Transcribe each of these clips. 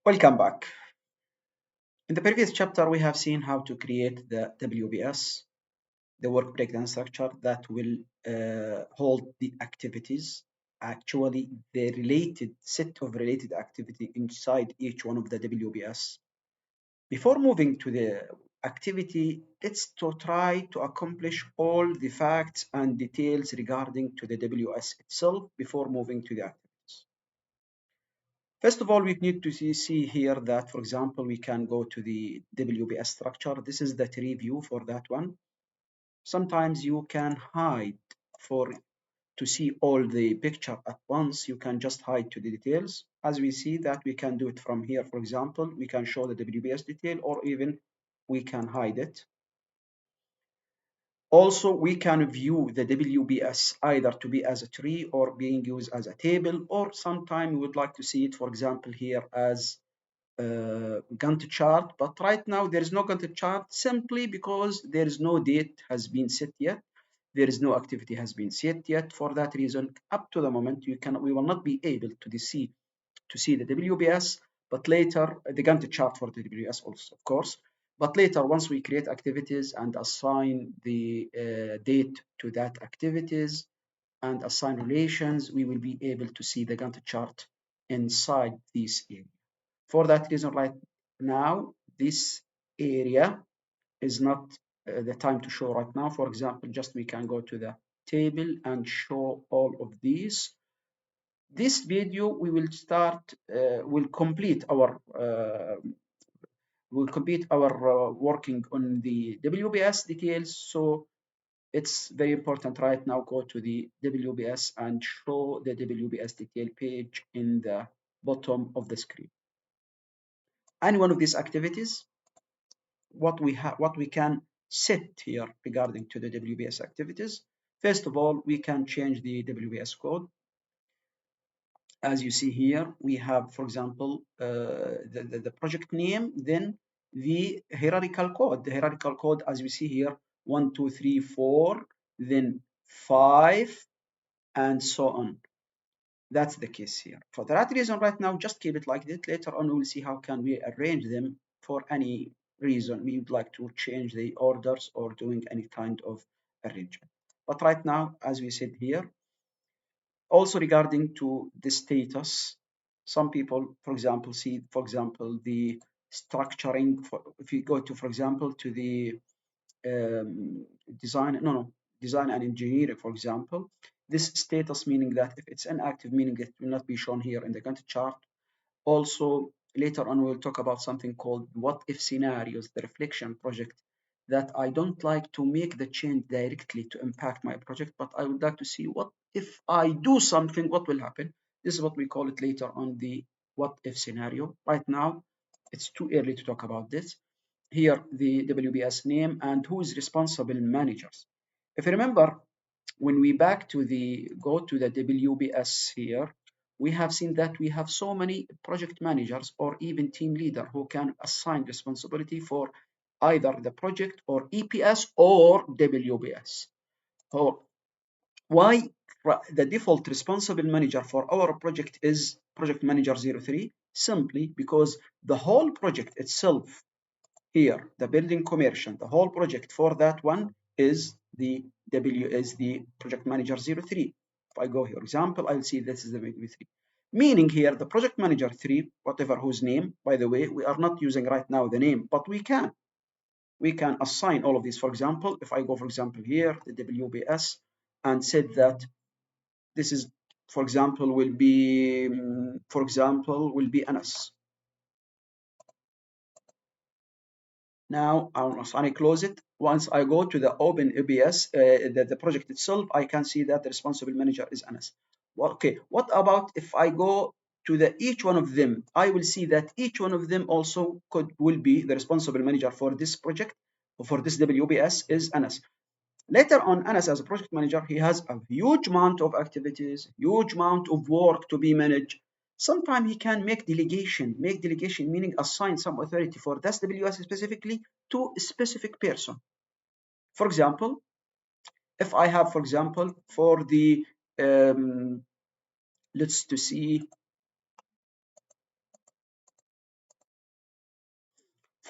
Welcome back. In the previous chapter, we have seen how to create the WBS, the work breakdown structure that will hold the activities, actually the related set of related activity inside each one of the WBS. Before moving to the activity, let's try to accomplish all the facts and details regarding to the WS itself before moving to the activities. First of all, we need to see here that, for example, we can go to the WBS structure. This is the tree view for that one. Sometimes you can hide to see all the picture at once. You can just hide to the details. As we see that we can do it from here. For example, we can show the WBS detail or even we can hide it. Also, we can view the WBS either to be as a tree or being used as a table, or sometime we would like to see it, for example, here as Gantt chart, but right now there is no Gantt chart simply because there is no date has been set yet. There is no activity has been set yet. For that reason, up to the moment, we will not be able to see the WBS, but later the Gantt chart for the WBS also, of course. But later, once we create activities and assign the date to that activities and assign relations, we will be able to see the Gantt chart inside this area. For that reason, right now, this area is not the time to show right now. For example, just we can go to the table and show all of these. This video we will start, will complete our working on the WBS details. So it's very important right now go to the WBS and show the WBS detail page in the bottom of the screen. Any one of these activities, what we can set here regarding to the WBS activities. First of all, we can change the WBS code. As you see here, we have, for example, the project name, then the hierarchical code. The hierarchical code, as we see here, 1, 2, 3, 4, then 5, and so on. That's the case here. For that reason, right now, just keep it like that. Later on, we'll see how can we arrange them for any reason we would like to change the orders or doing any kind of arrangement. But right now, as we said here, also regarding to the status, some people, for example, see, for example, the structuring. If you go to, for example, to the design and engineering, for example, this status meaning that if it's inactive, meaning it will not be shown here in the Gantt chart. Also, later on, we'll talk about something called what if scenarios, the reflection project, that I don't like to make the change directly to impact my project, but I would like to see what if I do something, what will happen. This is what we call it later on the what if scenario. Right now, it's too early to talk about this. Here, the WBS name and who is responsible managers. If you remember, when we back to the go to the WBS here, we have seen that we have so many project managers or even team leader who can assign responsibility for either the project or EPS or WBS. So why the default responsible manager for our project is project manager 03? Simply because the whole project itself here, the building commercial, the whole project for that one is the project manager 03. If I go here, example, I'll see this is the W3. Meaning here, the project manager 3, whatever whose name, by the way, we are not using right now the name, but we can. We can assign all of these. For example, if I go, for example, here, the WBS, and said that this is, for example, will be, will be Anas. Now, once I close it, once I go to the open EBS, the project itself, I can see that the responsible manager is Anas. Well, okay, what about if I go to each one of them? I will see that each one of them also will be the responsible manager for this project, for this WBS is Anas. Later on, Anas as a project manager, he has a huge amount of activities, huge amount of work to be managed. Sometimes he can make delegation meaning assign some authority for this WS specifically to a specific person. For example, if I have, for example, for the, let's to see,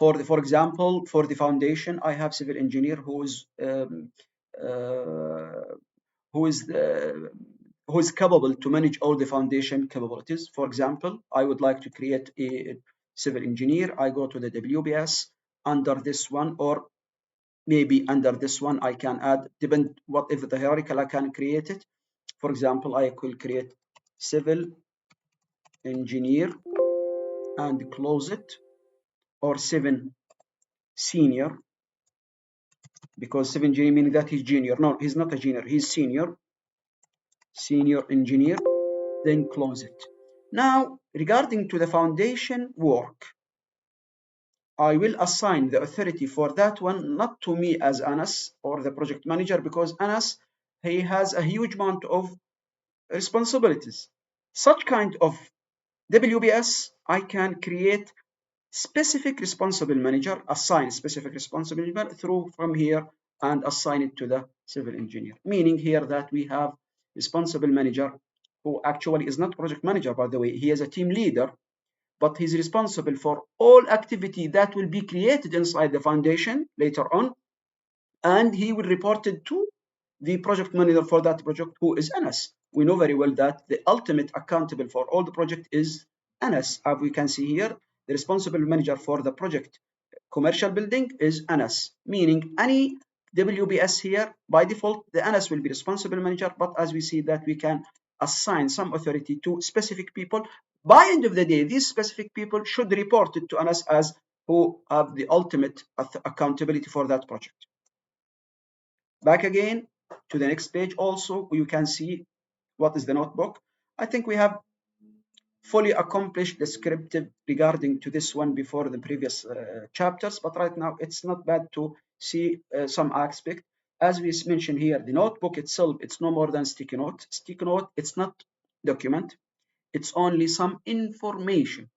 for example, for the foundation, I have civil engineer uh, who is who is capable to manage all the foundation capabilities. For example, I would like to create a civil engineer. I go to the WBS under this one, or maybe under this one I can add, depend whatever the hierarchical I can create it. For example, I will create civil engineer and close it, or 7 senior, because 7 engineer meaning that he's junior. No, he's not a junior, he's senior engineer, then close it. Now, regarding to the foundation work, I will assign the authority for that one not to me as Anas or the project manager, because Anas, he has a huge amount of responsibilities. Such kind of WBS, I can create specific responsible manager, assign specific responsible manager through from here and assign it to the civil engineer. Meaning here that we have responsible manager who actually is not project manager, by the way, he is a team leader, but he's responsible for all activity that will be created inside the foundation later on, and he will report it to the project manager for that project, who is Anas. We know very well that the ultimate accountable for all the project is Anas. As we can see here, the responsible manager for the project commercial building is Anas, meaning any WBS here, by default, the Anas will be responsible manager, but as we see that we can assign some authority to specific people. By end of the day, these specific people should report it to Anas as who have the ultimate accountability for that project. Back again to the next page also, you can see what is the notebook. I think we have fully accomplished descriptive regarding to this one before the previous chapters, but right now it's not bad to see some aspect. As we mentioned here, the notebook itself, it's no more than sticky note. Sticky note, it's not document, it's only some information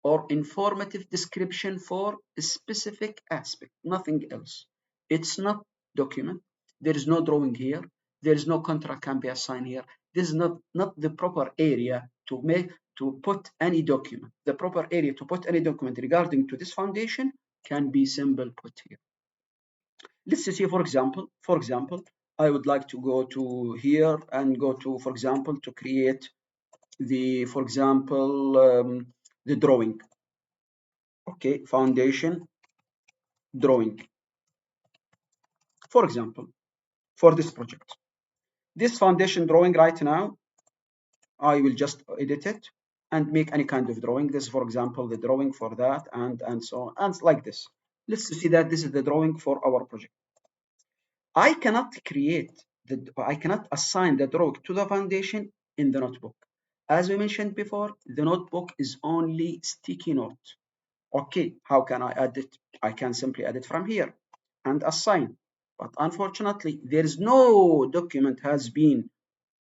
or informative description for a specific aspect, nothing else. It's not document. There is no drawing here. There is no contract can be assigned here. This is not the proper area to put any document. The proper area to put any document regarding to this foundation can be simple put here. Let's say, for example, I would like to go to here and go to, for example, to create the, for example, the drawing. Okay, foundation drawing, for example, for this project. This foundation drawing right now, I will just edit it and make any kind of drawing. This is, for example, the drawing for that, and so on, and like this. Let's see that this is the drawing for our project. I cannot assign the drawing to the foundation in the notebook. As we mentioned before, the notebook is only sticky note. Okay, how can I add it? I can simply add it from here and assign. But unfortunately, there is no document has been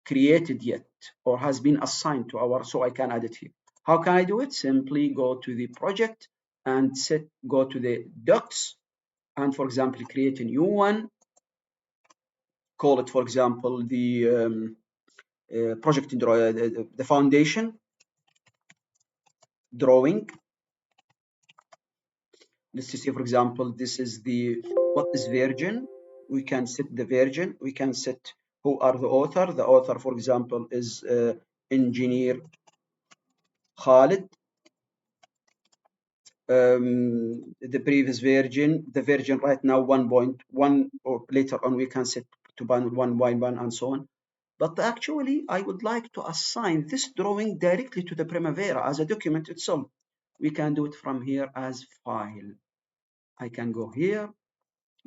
created yet or has been assigned to our, so I can add it here. How can I do it? Simply go to the project and go to the docs and, for example, create a new one. Call it, for example, the project the foundation drawing. Let's say, for example, this is the, what is version? We can set the version. We can set who are the author. The author, for example, is engineer Khalid. The previous version, the version right now 1.1, or later on we can set to 1.1 and so on. But actually, I would like to assign this drawing directly to the Primavera as a document itself. We can do it from here as file. I can go here,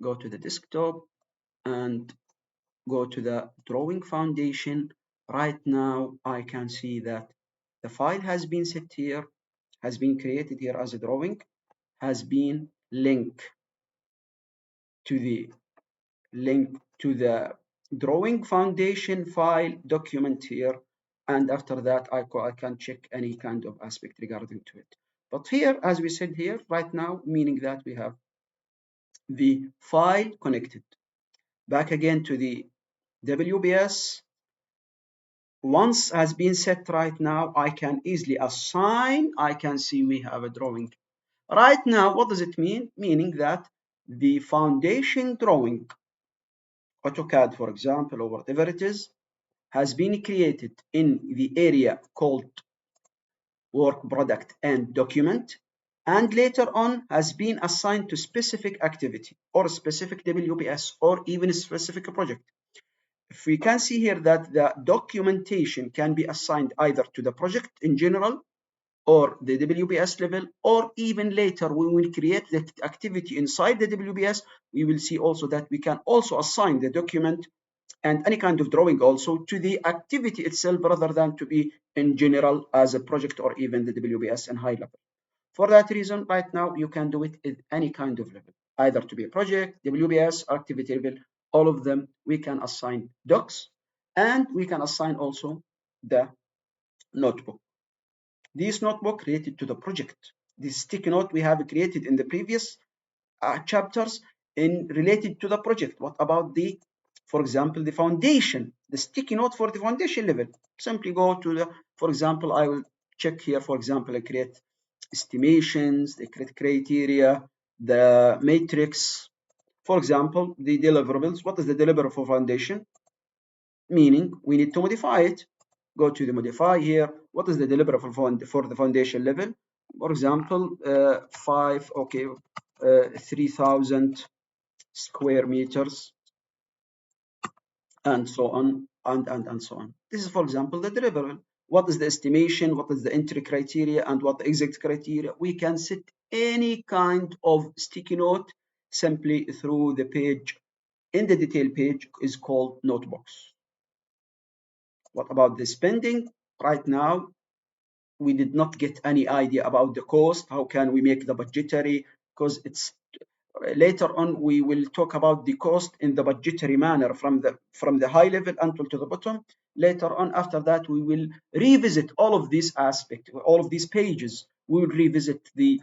go to the desktop, and go to the drawing foundation. Right now, I can see that the file has been set here, has been created here as a drawing, has been linked to the drawing foundation file document here, and after that I can check any kind of aspect regarding to it. But here, as we said here right now, meaning that we have the file connected. Back again to the WBS. Once has been set right now, I can easily assign. I can see we have a drawing. Right now, what does it mean? Meaning that the foundation drawing, AutoCAD, for example, or whatever it is, has been created in the area called work product and document, and later on has been assigned to specific activity or specific WBS or even a specific project. If we can see here that the documentation can be assigned either to the project in general or the WBS level, or even later when we will create the activity inside the WBS, we will see also that we can also assign the document and any kind of drawing also to the activity itself rather than to be in general as a project or even the WBS and high level. For that reason, right now, you can do it at any kind of level, either to be a project, WBS, activity level, all of them, we can assign docs, and we can assign also the notebook. This notebook related to the project. This sticky note we have created in the previous chapters in related to the project. What about the, for example, the foundation, the sticky note for the foundation level? Simply go to the, for example, I will check here, for example, I create estimations, the criteria, the matrix. For example, the deliverables. What is the deliverable for foundation? Meaning we need to modify it. Go to the modify here. What is the deliverable for the foundation level? For example, 3,000 square meters, and so on, and so on. This is, for example, the deliverable. What is the estimation? What is the entry criteria? And what the exit criteria? We can set any kind of sticky note simply through the page. In the detail page is called notebooks. What about the spending? Right now, we did not get any idea about the cost. How can we make the budgetary? Because it's later on we will talk about the cost in the budgetary manner from the high level until to the bottom. Later on, after that, we will revisit all of these aspects, all of these pages. We will revisit the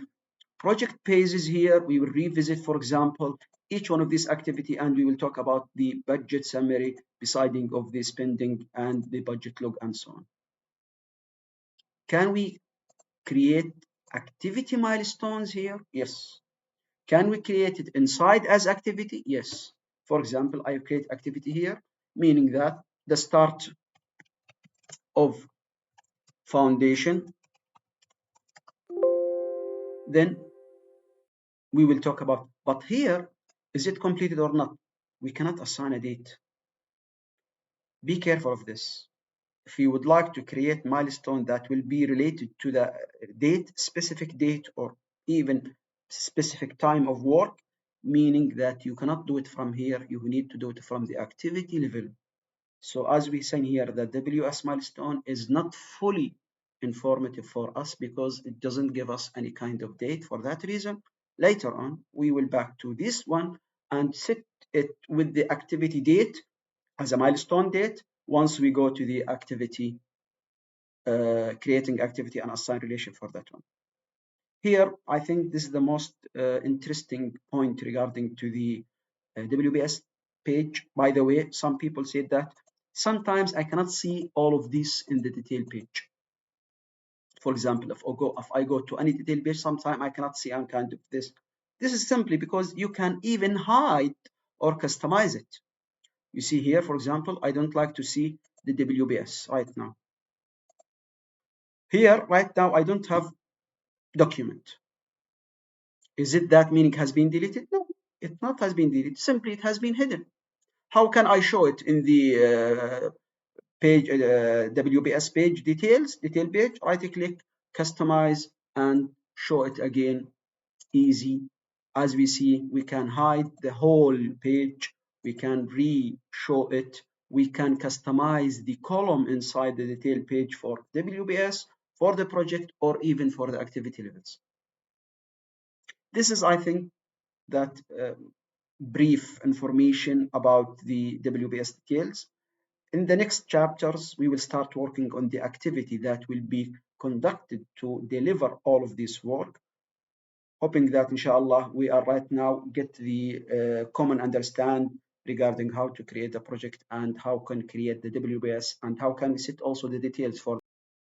project pages here. We will revisit, for example, each one of these activity, and we will talk about the budget summary, deciding of the spending and the budget log and so on. Can we create activity milestones here? Yes. Can we create it inside as activity? Yes. For example, I create activity here, meaning that the start of foundation, then we will talk about, but here, is it completed or not? We cannot assign a date. Be careful of this. If you would like to create milestone that will be related to the date, specific date, or even specific time of work, meaning that you cannot do it from here, you need to do it from the activity level. So as we say here, the WS milestone is not fully informative for us because it doesn't give us any kind of date. For that reason, later on, we will back to this one and set it with the activity date as a milestone date once we go to the activity, creating activity and assign relation for that one. Here, I think this is the most interesting point regarding to the WBS page. By the way, some people said that sometimes I cannot see all of this in the detail page. For example, if I go to any detail page, sometimes I cannot see any kind of this. This is simply because you can even hide or customize it. You see here, for example, I don't like to see the WBS right now. Here, right now, I don't have document. Is it that meaning has been deleted? No, it not has been deleted. Simply, it has been hidden. How can I show it in the page, WBS page detail page? Right click, customize, and show it again. Easy. As we see, we can hide the whole page. We can re-show it. We can customize the column inside the detail page for WBS, for the project, or even for the activity levels. This is, I think, that brief information about the WBS details. In the next chapters, we will start working on the activity that will be conducted to deliver all of this work. Hoping that, inshallah, we are right now get the common understand regarding how to create a project and how can create the WBS and how can we set also the details for